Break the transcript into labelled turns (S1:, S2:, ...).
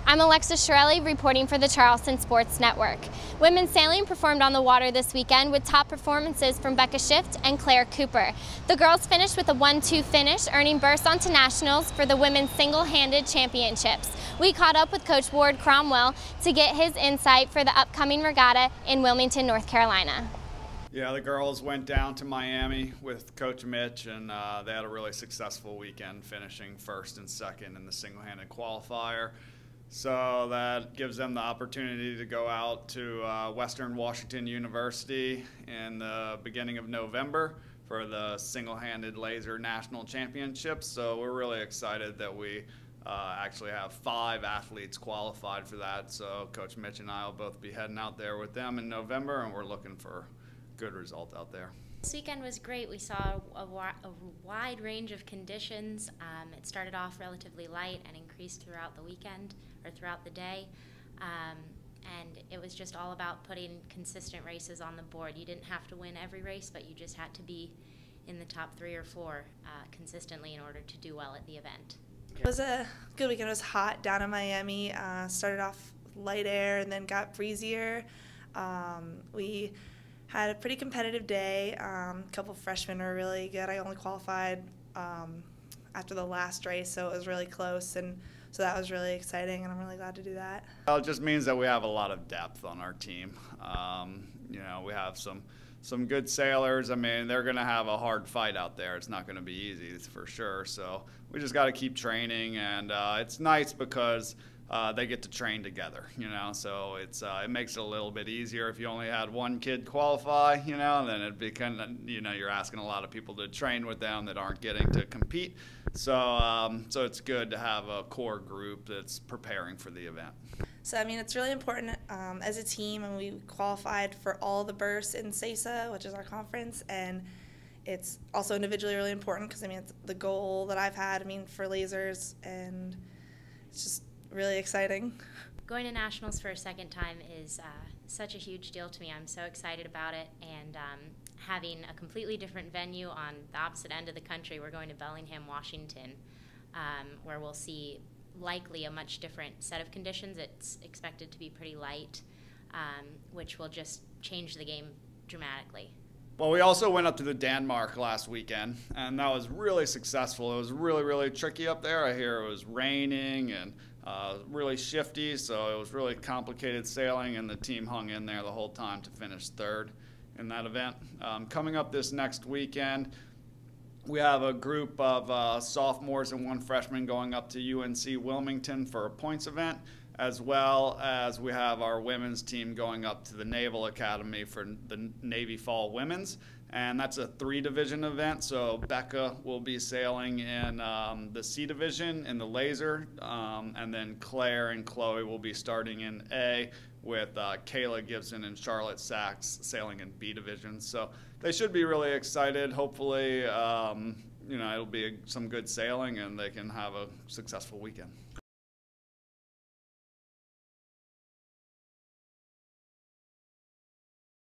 S1: I'm Alexis Shirelli reporting for the Charleston Sports Network. Women's sailing performed on the water this weekend with top performances from Becca Shift and Claire Cooper. The girls finished with a 1-2 finish, earning berths onto nationals for the women's single-handed championships. We caught up with Coach Ward Cromwell to get his insight for the upcoming regatta in Wilmington, North Carolina.
S2: Yeah, the girls went down to Miami with Coach Mitch, and they had a really successful weekend, finishing first and second in the single-handed qualifier. So that gives them the opportunity to go out to Western Washington University in the beginning of November for the single-handed laser national championships. So we're really excited that we actually have 5 athletes qualified for that. So Coach Mitch and I will both be heading out there with them in November, and we're looking for a good result out there.
S3: This weekend was great. We saw a wide range of conditions. It started off relatively light and increased throughout the weekend or throughout the day. And it was just all about putting consistent races on the board. You didn't have to win every race, but you just had to be in the top 3 or 4 consistently in order to do well at the event.
S4: It was a good weekend. It was hot down in Miami. Started off with light air and then got breezier. We had a pretty competitive day. A couple of freshmen were really good. I only qualified after the last race, so it was really close, and so that was really exciting, and I'm really glad to do that.
S2: Well, it just means that we have a lot of depth on our team. You know, we have some good sailors. I mean, they're going to have a hard fight out there. It's not going to be easy, it's for sure. So we just got to keep training, and it's nice because they get to train together, you know, so it makes it a little bit easier. If you only had one kid qualify, you know, then it'd be kind of, you know, you're asking a lot of people to train with them that aren't getting to compete. So so it's good to have a core group that's preparing for the event.
S4: So, I mean, it's really important as a team, and we qualified for all the berths in SASA, which is our conference, and it's also individually really important because, I mean, it's the goal that I've had, I mean, for lasers, and it's just really exciting.
S3: Going to nationals for a second time is such a huge deal to me. I'm so excited about it, and having a completely different venue on the opposite end of the country. We're going to Bellingham, Washington, where we'll see likely a much different set of conditions. It's expected to be pretty light, which will just change the game dramatically.
S2: Well, we also went up to the Denmark last weekend, and that was really successful. It was really, really tricky up there. I hear it was raining and really shifty, so it was really complicated sailing, and the team hung in there the whole time to finish 3rd in that event. Coming up this next weekend, we have a group of sophomores and 1 freshman going up to UNC Wilmington for a points event, as well as we have our women's team going up to the Naval Academy for the Navy Fall Women's, and that's a 3-division event. So Becca will be sailing in the C division in the laser, and then Claire and Chloe will be starting in A, with Kayla Gibson and Charlotte Sachs sailing in B division. So they should be really excited. Hopefully, you know, it'll be some good sailing and they can have a successful weekend.